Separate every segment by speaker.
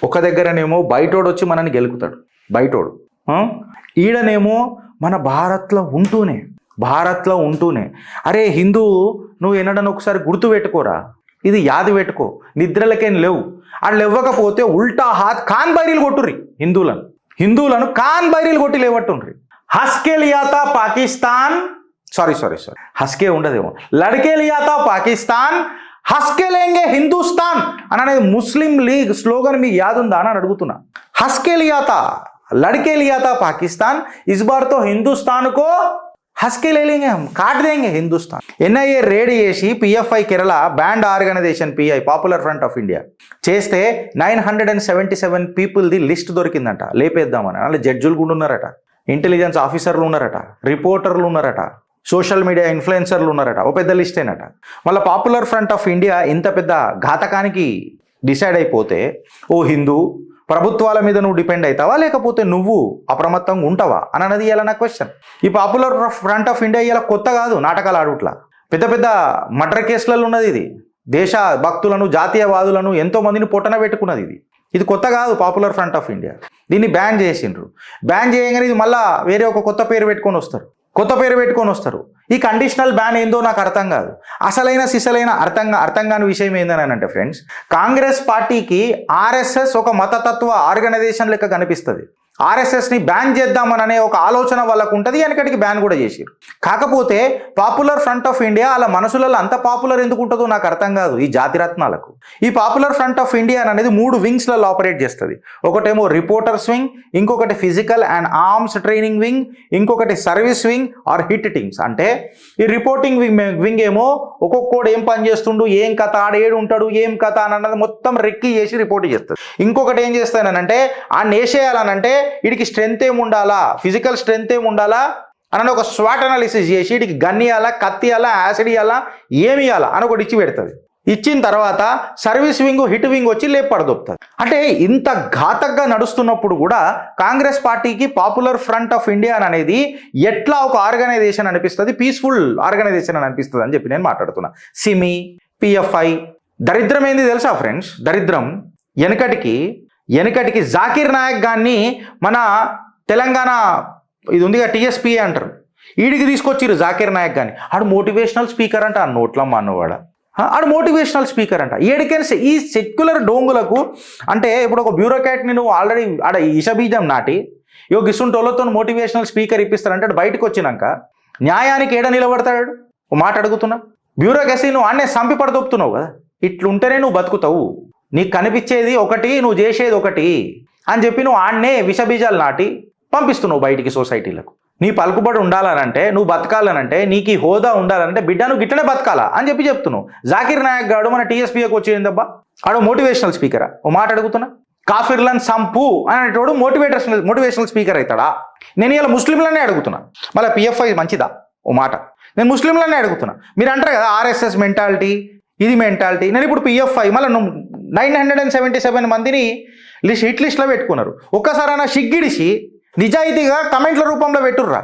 Speaker 1: ఒక దగ్గరనేమో బయటోడు వచ్చి మనల్ని గెలుకుతాడు, బయటోడు. ఈడనేమో మన భారత్లో ఉంటూనే అరే హిందూ నువ్వు ఎన్నడని ఒకసారి గుర్తు పెట్టుకోరా, ఇది యాది పెట్టుకో, నిద్రలకేం లేవు. వాళ్ళు ఇవ్వకపోతే ఉల్టా హాత్ ఖాన్ బైరీలు కొట్టుర్రి, హిందువులను ఖాన్ బైరీలు కొట్టి లేవట్టుండ్రి. హస్కే లియాతా పాకిస్తాన్, సారీ హస్కే ఉండదేమో, లడ్కే లియాతా పాకిస్తాన్ హస్కే లేంగే హిందుస్థాన్ అని అనేది ముస్లిం లీగ్ స్లోగన్ మీకు యాదుందా అని అడుగుతున్నా. హస్కే లియాతా लड़के लिया था पाकिस्तान, इस बार तो हिंदुस्तान को हंस के ले लेंगे, हम काट देंगे हिंदुस्तान. एनआईए रेड చేసి PFI Kerala ban organisation PI popular front of India చేస్తే 977 పీపుల్ ది లిస్ట్ దొరికిందంట, లేపేద్దామని. అలా జడ్జులు కూడా ఉన్నారట, ఇంటెలిజెన్స్ ఆఫీసర్లు ఉన్నారట, రిపోర్టర్లు ఉన్నారట, సోషల్ మీడియా ఇన్ఫ్లుయెన్సర్లు ఉన్నారట, ఓ పెద్ద లిస్టేనట. మళ్ళీ పాపులర్ ఫ్రంట్ ఆఫ్ ఇండియా ఇంత పెద్ద ఘాతకానికి డిసైడ్ అయిపోతే, ఓ హిందూ ప్రభుత్వాల మీద నువ్వు డిపెండ్ అవుతావా లేకపోతే నువ్వు అప్రమత్తంగా ఉంటావా అని అన్నది ఇలా నా క్వశ్చన్. ఈ పాపులర్ ఫ్రంట్ ఆఫ్ ఇండియా ఇలా కొత్త కాదు, నాటకాలు ఆడుట్లా పెద్ద పెద్ద మర్డర్ కేసులలో ఉన్నది. ఇది దేశ భక్తులను జాతీయవాదులను ఎంతో మందిని పొట్టన పెట్టుకున్నది. ఇది కొత్త కాదు పాపులర్ ఫ్రంట్ ఆఫ్ ఇండియా. దీన్ని బ్యాన్ చేసిండ్రు. బ్యాన్ చేయగానే ఇది మళ్ళా వేరే ఒక కొత్త పేరు పెట్టుకొని వస్తారు. ఈ కండిషనల్ బ్యాన్ ఏందో నాకు అర్థం కాదు. అసలైన సిసలైన అర్థం కాని విషయం ఏందని అంటే ఫ్రెండ్స్, కాంగ్రెస్ పార్టీకి ఆర్ఎస్ఎస్ ఒక మతతత్వ ఆర్గనైజేషన్ లెక్క కనిపిస్తుంది. ఆర్ఎస్ఎస్ని బ్యాన్ చేద్దామననే ఒక ఆలోచన వాళ్ళకు ఉంటుంది, వెనకటికి బ్యాన్ కూడా చేసారు. కాకపోతే పాపులర్ ఫ్రంట్ ఆఫ్ ఇండియా అలా మనసులలో అంత పాపులర్ ఎందుకు ఉంటుందో నాకు అర్థం కాదు. ఈ జాతిరత్నాలకు ఈ పాపులర్ ఫ్రంట్ ఆఫ్ ఇండియా అనేది 3 వింగ్స్లలో ఆపరేట్ చేస్తుంది. ఒకటేమో రిపోర్టర్స్ వింగ్, ఇంకొకటి physical and arms training wing, ఇంకొకటి service wing or hit teams. అంటే ఈ రిపోర్టింగ్ వింగ్ ఏమో ఒక్కొక్కడు ఏం పని చేస్తుండు, ఏం కథ, ఆడేడు ఉంటాడు, ఏం కథ అన్నది మొత్తం రెక్కి చేసి రిపోర్ట్ చేస్తుంది. ఇంకొకటి ఏం చేస్తానంటే ఆ నేసేయాలనంటే వీడికి స్ట్రెంత్ ఏమి ఉండాలా, ఫిజికల్ స్ట్రెంత్ ఏమి ఉండాలా అని ఒక స్వాట్ అనాలిసిస్ చేసి వీడికి గన్ ఇవ్వాలా, కత్తి ఇవ్వాలా, యాసిడ్ ఇవ్వాలా, ఏమి ఇవ్వాలా అని ఒకటి ఇచ్చి పెడుతుంది. ఇచ్చిన తర్వాత సర్వీస్ వింగ్ హిట్ వింగ్ వచ్చి లేపడదొప్పుతుంది. అంటే ఇంత ఘాతకంగా నడుస్తున్నప్పుడు కూడా కాంగ్రెస్ పార్టీకి పాపులర్ ఫ్రంట్ ఆఫ్ ఇండియా అనేది ఎట్లా ఒక ఆర్గనైజేషన్ అనిపిస్తుంది, పీస్ఫుల్ ఆర్గనైజేషన్ అని అనిపిస్తుంది అని చెప్పి నేను మాట్లాడుతున్నా. సిమి, పిఎఫ్ఐ దరిద్రం ఏంది తెలుసా ఫ్రెండ్స్? దరిద్రం వెనకటికి జాకీర్ నాయక్ గారిని మన తెలంగాణ ఇది ఉందిగా టీఎస్పీఏ అంటారు, ఈడికి తీసుకొచ్చిర్రు జాకీర్ నాయక్ గారిని. ఆడు మోటివేషనల్ స్పీకర్ అంట, ఆ నోట్లమ్మ అన్నవాడ ఆడు మోటివేషనల్ స్పీకర్ అంట. ఏడికైనా ఈ సెక్యులర్ డోంగులకు అంటే ఇప్పుడు ఒక బ్యూరోక్రాట్ని నువ్వు ఆల్రెడీ ఆడ ఇషబీజం నాటి గిసుంటోళ్ళతో మోటివేషనల్ స్పీకర్ ఇప్పిస్తారంటే అటు బయటకు వచ్చినాక న్యాయానికి ఏడ నిలబడతాడు? ఓ మాట అడుగుతున్నా, బ్యూరోక్రసీ నువ్వు ఆడనే సంపి పడదొప్పుతున్నావు కదా, ఇట్లుంటేనే నువ్వు బతుకుతావు. నీకు కనిపించేది ఒకటి, నువ్వు చేసేది ఒకటి అని చెప్పి నువ్వు ఆడనే విషబీజాలు నాటి పంపిస్తున్నావు బయటికి సొసైటీలకు. నీ పలుకుబడి ఉండాలనంటే, నువ్వు బతకాలనంటే, నీకు ఈ హోదా ఉండాలంటే బిడ్డ నువ్వు గిట్లనే బతకాలా అని చెప్పి చెప్తున్నావు. జాకీర్ నాయక్ గారు మన టీఎస్పీఏకి వచ్చేదబ్బా, ఆడు మోటివేషనల్ స్పీకరా? ఓ మాట అడుగుతున్నా, కాఫిర్లను సంపు అనేటోడు మోటివేషనల్ స్పీకర్ అవుతాడా? నేను ఇలా ముస్లింలనే అడుగుతున్నా. మళ్ళీ పిఎఫ్ఐ మంచిదా? ఓ మాట నేను ముస్లింలనే అడుగుతున్నా. మీరు అంటారు కదా ఆర్ఎస్ఎస్ మెంటాలిటీ, ఇది మెంటాలిటీ. నేను ఇప్పుడు పిఎఫ్ఐ మళ్ళీ 977 మందిని హిట్ లిస్ట్లో పెట్టుకున్నారు. ఒక్కసారైనా సిగ్గిడిసి నిజాయితీగా కమెంట్ల రూపంలో పెట్టుర్రా.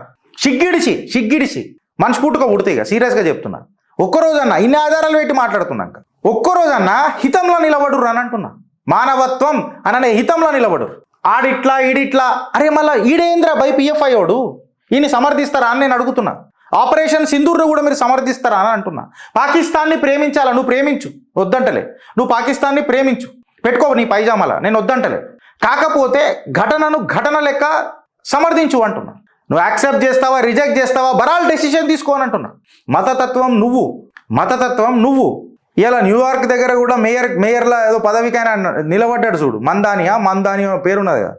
Speaker 1: సిగ్గిడిసి మనస్ఫూర్తిగా ఉడితేగా సీరియస్గా చెప్తున్నా. ఒక్కరోజన్నా ఇన్ని ఆధారాలు పెట్టి మాట్లాడుతున్నాక ఒక్కరోజన్నా హితంలో నిలబడుర్రు అని అంటున్నా. మానవత్వం అననే హితంలో నిలబడురు. ఆడిట్లా ఈడిట్లా, అరే మళ్ళీ ఈడేంద్ర బై పిఎఫ్ఐ ఓడు, ఈయన్ని సమర్థిస్తారా అని నేను అడుగుతున్నా. ఆపరేషన్ సింధూర్ను కూడా మీరు సమర్థిస్తారా అని అంటున్నా. పాకిస్తాన్ని ప్రేమించాలా? నువ్వు ప్రేమించు, వద్దంటలే. నువ్వు పాకిస్తాన్ని ప్రేమించు, పెట్టుకో నీ పైజామాల, నేను వద్దంటలే. కాకపోతే ఘటన లెక్క సమర్థించు అంటున్నా. నువ్వు యాక్సెప్ట్ చేస్తావా, రిజెక్ట్ చేస్తావా, బరాల్ డెసిషన్ తీసుకోని అంటున్నా. మతతత్వం నువ్వు ఇలా న్యూయార్క్ దగ్గర కూడా మేయర్లా ఏదో పదవికైనా నిలబడ్డాడు చూడు, మందాని పేరున్నది కదా,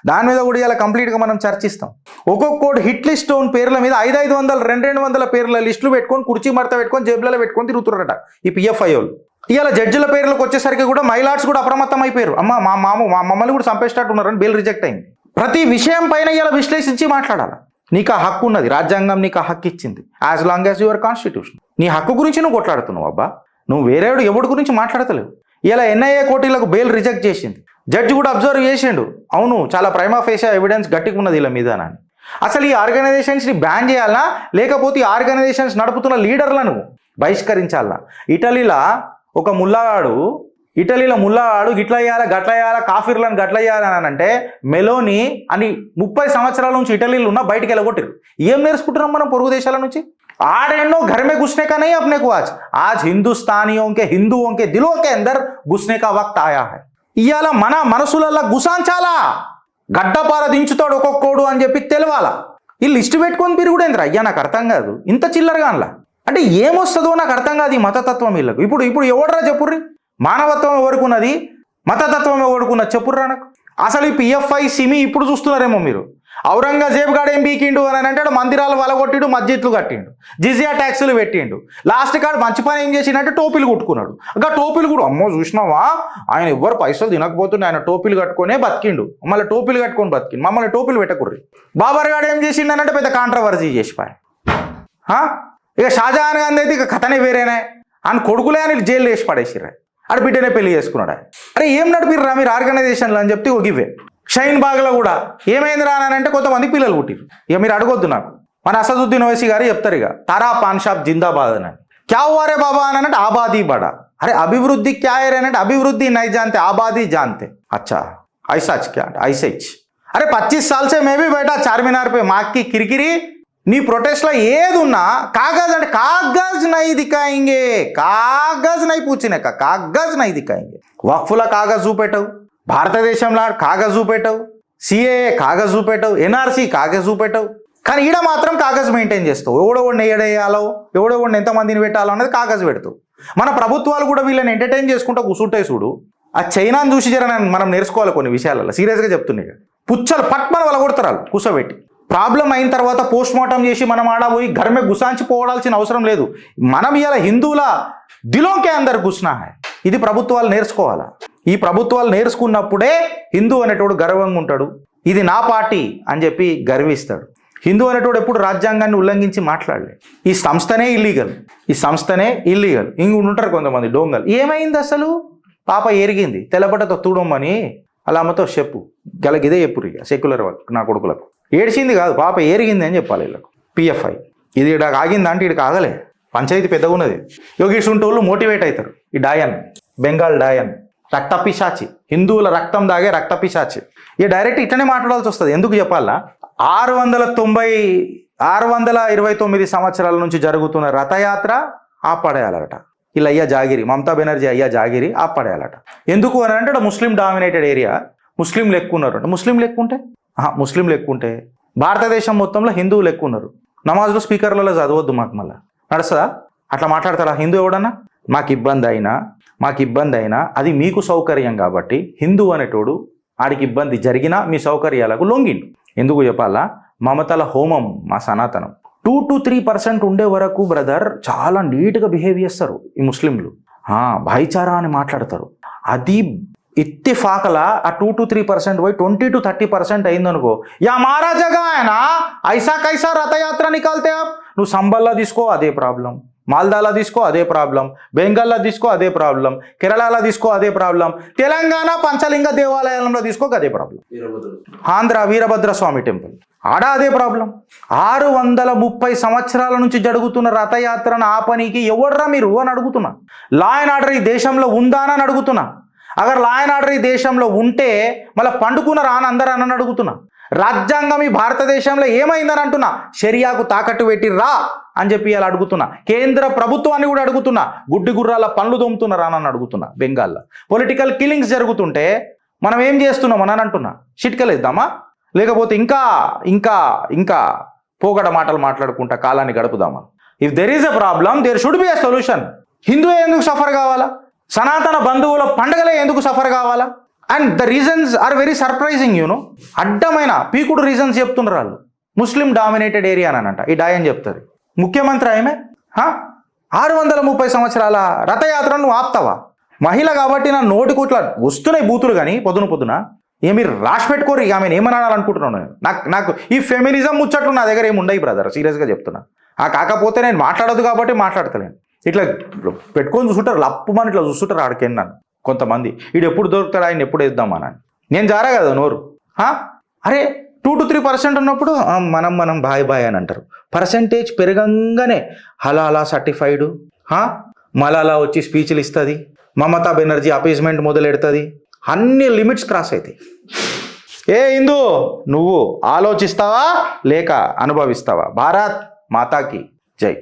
Speaker 1: దాని మీద కూడా ఇలా కంప్లీట్గా మనం చర్చిస్తాం. ఒక్కొక్కటి హిట్ లిస్ట్ ఉన్న పేర్ల మీద 500 200 పేర్ల లిస్టులు పెట్టుకొని కుర్చీ మడత పెట్టుకొని జేబులలో పెట్టుకొని తిరుగుతున్నారట ఈ పిఎఫ్ఐ వాళ్ళు. ఇలా జడ్జిల పేర్లకు వచ్చేసరికి కూడా మైలార్డ్స్ కూడా అప్రమత్తం అయిపోయారు. మా మమ్మల్ని కూడా చంపేసినట్టు ఉన్నారని బెయిల్ రిజెక్ట్ అయింది. ప్రతి విషయం పైన ఇలా విశ్లేషించి మాట్లాడాలి. నీకు ఆ హక్కు ఉన్నది, రాజ్యాంగం నీకు ఆ హక్కు ఇచ్చింది. As long as your constitution. నీ హక్కు గురించి నువ్వు కొట్లాడుతున్నావు అబ్బా, నువ్వు వేరేవాడు ఎవడి గురించి మాట్లాడతలేవు. ఇలా ఎన్ఐఏ కోర్టులకు బెయిల్ రిజెక్ట్ చేసింది. జడ్జి కూడా అబ్జర్వ్ చేసిండు, అవును చాలా ప్రైమా ఫేషియా ఎవిడెన్స్ గట్టిగా ఉన్నది ఇలా మీద అని. అసలు ఈ ఆర్గనైజేషన్స్ని బ్యాన్ చేయాలనా లేకపోతే ఈ ఆర్గనైజేషన్స్ నడుపుతున్న లీడర్లను బహిష్కరించాలనా? ఇటలీలో ఒక ముల్లాగాడు ఇటలీలో ముల్లాడు గిట్ల అయ్యాలా గట్ల అయ్యాలా కాఫీర్లను గట్ల అయ్యాలని అంటే మెలోని అని 30 సంవత్సరాల నుంచి ఇటలీలో ఉన్న బయటికి వెళ్ళగొట్టారు. ఏం నేర్చుకుంటున్నాం మనం పొరుగు దేశాల నుంచి? आड़ेनो घर में घुसने का नहीं अपने को आज हिंदुस्तानियों के हिंदुओं के दिलों के अंदर घुसने का वक्त आया है. ఇయాల మన మనసులలో గుసాంచాలా, గడ్డపార దించుతాడు ఒక్కొక్కడు అని చెప్పి తెలవాలా. ఈ లిస్ట్ పెట్టుకొని తిరుగుడేంద్ర అయ్యా, నాకు అర్థం కాదు ఇంత చిల్లరగా అనలా. అంటే ఏమొస్తుందో నాకు అర్థం కాదు ఈ మతతత్వం వీళ్ళకు. ఇప్పుడు ఎవడరా చెప్పుర్రి, మానవత్వం ఎవరుకున్నది, మతతత్వం ఎవరుకున్నది చెప్పుర్రా నాకు. అసలు ఈ పిఎఫ్ఐ సిమి ఇప్పుడు చూస్తున్నారేమో మీరు. ఔరంగజేబ్ గాడు ఏం బీకిండు అని అంటాడు, మందిరాలు వలగొట్టిండు, మస్జిద్లు కట్టిండు, జిజియా ట్యాక్సులు పెట్టిండు. లాస్ట్ కాడు మంచి పని ఏం చేసిండంటే టోపీలు కుట్టుకున్నాడు. ఇంకా టోపీలు కూడా అమ్మో చూసినావా, ఆయన ఎవ్వరు పైసలు తినకపోతుండే ఆయన టోపీలు కట్టుకునే బతికిండు, మళ్ళీ టోపీలు కట్టుకొని బతికిండు, మమ్మల్ని టోపీలు పెట్టకుర్రి. బాబర్ గాడు ఏం చేసిండు అంటే పెద్ద కాంట్రవర్సీ చేసిపోయి. ఇక షాజహాన్ గాంధీ అయితే ఇక కథనే వేరేనే అని కొడుకులే అని జైలు వేసి పడేసిర్రా, ఆడు బిడ్డనే పెళ్లి చేసుకున్నాడు. అరే ఏం నడిపిర్రా మీరు ఆర్గనైజేషన్లు అని చెప్తే ఒక ఇవే. షైన్ బాగ్లో కూడా ఏమైంది రానంటే కొంతమంది పిల్లలు పుట్టిరు. ఇక మీరు అడగొద్దు నాకు. మన అసదుద్దీన్ ఓవైసీ గారు చెప్తారు ఇక తారా పాన్ షాప్ జిందాబాద్ అని. క్యా హువా బాబా అని అంటే ఆబాదీ బడా. అరే అభివృద్ధి క్యా है అంటే అభివృద్ధి నై जानते आबादी जानते. अच्छा ऐसा क्या ऐसा ही. अरे 25 साल से मैं भी बैठा चारमीनार पे माँ की किरकिरी. నీ ప్రొటెస్ట్లో ఏది ఉన్నా కాగజ్ అంటే కాగజ్ నై దికాయింగే, కాగజ్ నై పూచినే కాగజ్ నై దికాయింగే. వక్ఫుల కాగజ్ చూపెట్టవు, భారతదేశంలో కాగజ్ చూపెట్టవు, సిఏఏ కాగజ్ చూపెట్టవు, ఎన్ఆర్సీ కాగజ్ చూపెట్టవు. కానీ ఈడ మాత్రం కాగజ్ మెయింటైన్ చేస్తావు. ఎవడెవడిని ఏడేయాలో, ఎవడెవడిని ఎంతమందిని పెట్టాలో అనేది కాగజ్ పెడతావు. మన ప్రభుత్వాలు కూడా వీళ్ళని ఎంటర్టైన్ చేసుకుంటూ కూర్చుంటాయి చూడు. ఆ చైనాను చూసి మనం నేర్చుకోవాలి కొన్ని విషయాలలో. సీరియస్గా చెప్తున్నాయి. పుచ్చలు పట్మన వలగొడతారు వాళ్ళు కూర్చోబెట్టి. ప్రాబ్లం అయిన తర్వాత పోస్ట్ మార్టం చేసి మనం ఆడబోయి ఘరమే గుసాంచి పోవడాల్సిన అవసరం లేదు. మనం ఇలా హిందువుల దిలోకే అందరు గుస్నా హై. ఇది ప్రభుత్వాలు నేర్చుకోవాలా. ఈ ప్రభుత్వాలు నేర్చుకున్నప్పుడే హిందూ అనేటోడు గర్వంగా ఉంటాడు. ఇది నా పార్టీ అని చెప్పి గర్విస్తాడు. హిందూ అనేటోడు ఎప్పుడు రాజ్యాంగాన్ని ఉల్లంఘించి మాట్లాడలే. ఈ సంస్థనే ఇల్లీగల్. ఇంక ఉంటారు కొంతమంది డోంగల్. ఏమైంది అసలు? పాప ఎరిగింది, తెల్లబట్టతో తూడమని అలా అమ్మతో చెప్పు, గలగిదే చెప్పురు ఇక సెక్యులర్ నా కొడుకులకు. ఏడ్చింది కాదు, పాప ఏరిగింది అని చెప్పాలి వీళ్ళకు. పిఎఫ్ఐ ఇది ఇక్కడ ఆగిందంటే ఇక్కడికి ఆగలే, పంచాయతీ పెద్దగా ఉన్నది. యోగీష్ ఉంటోళ్ళు మోటివేట్ అవుతారు. ఈ డాయన్, బెంగాల్ డాయన్ రక్తపిశాచి, హిందువుల రక్తం దాగే రక్తపిశాచి. ఇక డైరెక్ట్ ఇట్లనే మాట్లాడాల్సి వస్తుంది. ఎందుకు చెప్పాలా? 629 సంవత్సరాల నుంచి జరుగుతున్న రథయాత్ర ఆపడేయాలట. ఇలా అయ్యా జాగిరి, మమతా బెనర్జీ అయ్యా జాగిరి ఆపడేయాలట. ఎందుకు అని అంటే ముస్లిం డామినేటెడ్ ఏరియా, ముస్లింలు ఎక్కువ ఉన్నారు అంటే ముస్లింలు ఎక్కువ ఉంటే భారతదేశం మొత్తంలో హిందువులు ఎక్కువ ఉన్నారు. నమాజ్లో స్పీకర్లలో చదవద్దు మాకు మళ్ళీ నడుస్తుందా? అట్లా మాట్లాడతారా హిందూ ఎవడన్నా? మాకు ఇబ్బంది అయినా అది మీకు సౌకర్యం కాబట్టి హిందూ అనేటోడు ఆడికి ఇబ్బంది జరిగినా మీ సౌకర్యాలకు లొంగిండు. ఎందుకు చెప్పాలా? మమతల హోమం మా సనాతనం. 2 to 3% ఉండే వరకు బ్రదర్ చాలా నీట్గా బిహేవ్ చేస్తారు ఈ ముస్లింలు. భాయిచారా అని మాట్లాడతారు. అది ఇత్తిఫాకలా ఆ 2 to 3% పోయి 20 to 30% అయిందనుకో, యా మారా జగా అయినా ఐసా కైసా రథయాత్ర నికాల్తే. నువ్వు సంబల్లా తీసుకో అదే ప్రాబ్లం, మాల్దాలా తీసుకో అదే ప్రాబ్లం, బెంగాల్లో తీసుకో అదే ప్రాబ్లం, కేరళలో తీసుకో అదే ప్రాబ్లం, తెలంగాణ పంచలింగ దేవాలయంలో తీసుకో అదే ప్రాబ్లం, ఆంధ్ర వీరభద్ర స్వామి టెంపుల్ ఆడ అదే ప్రాబ్లం. 630 సంవత్సరాల నుంచి జరుగుతున్న రథయాత్రను ఆపనీకి ఎవడ్రా మీరు అని అడుగుతున్నా. లా అండ్ ఆర్డర్ ఈ దేశంలో ఉందా అని అడుగుతున్నా. అగర్ లా అండ్ ఆర్డర్ ఈ దేశంలో ఉంటే మళ్ళీ పండుకున్నారా అని అందరూ అని అడుగుతున్నా. రాజ్యాంగం ఈ భారతదేశంలో ఏమైందని అంటున్నా. షరియాకు తాకట్టు పెట్టిర్రా అని చెప్పి అలా అడుగుతున్నా. కేంద్ర ప్రభుత్వాన్ని కూడా అడుగుతున్నా. గుడ్డి గుర్రాల పనులు దొమ్ముతున్నారా అని అడుగుతున్నా. బెంగాల్లో పొలిటికల్ కిల్లింగ్స్ జరుగుతుంటే మనం ఏం చేస్తున్నాం అని అంటున్నా. చిట్కలేద్దామా, లేకపోతే ఇంకా ఇంకా ఇంకా పోగడ మాటలు మాట్లాడుకుంటా కాలాన్ని గడుపుదామా? If there is a problem there should be a solution. హిందువే ఎందుకు సఫర్ కావాలా? సనాతన బంధువుల పండగలే ఎందుకు సఫర్ కావాలా? And the reasons are very surprising. అడ్డమైన పీకుడు రీజన్స్ చెప్తున్నారు వాళ్ళు. ముస్లిం డామినేటెడ్ ఏరియా అని అంట ఈ డాయన్ చెప్తుంది. ముఖ్యమంత్రి ఆమె 630 సంవత్సరాల రథయాత్రను నువ్వు ఆపుతావా? మహిళ కాబట్టి నా నోటి కోట్ల వస్తున్నాయి బూతులు, కానీ పొద్దున మీరు రాసి పెట్టుకోరు. ఇక ఆమెను ఏమని అనాలనుకుంటున్నాను నేను. నాకు ఈ ఫెమినిజం ముచ్చట్లు నా దగ్గర ఏమి ఉండయి బ్రదర్, సీరియస్గా చెప్తున్నా. కాకపోతే నేను మాట్లాడదు కాబట్టి మాట్లాడతలేను. ఇట్లా పెట్టుకొని చూసుంటారు, లప్పుమని ఇట్లా చూస్తుంటారు ఆడికెళ్ళి నన్ను కొంతమంది. వీడు ఎప్పుడు దొరుకుతాడు, ఆయన ఎప్పుడు వేద్దామని. నేను జారా కదా నోరు. అరే 2 to 3% ఉన్నప్పుడు మనం బాయ్ అని అంటారు. పర్సెంటేజ్ పెరగంగానే హలాలా సర్టిఫైడ్, మలాలా వచ్చి స్పీచ్లు ఇస్తుంది, మమతా బెనర్జీ అపీస్మెంట్ మొదలెడుతుంది, అన్ని లిమిట్స్ క్రాస్ అవుతాయి. ఏ హిందూ, నువ్వు ఆలోచిస్తావా లేక అనుభవిస్తావా? భారత్ మాతాకి జై.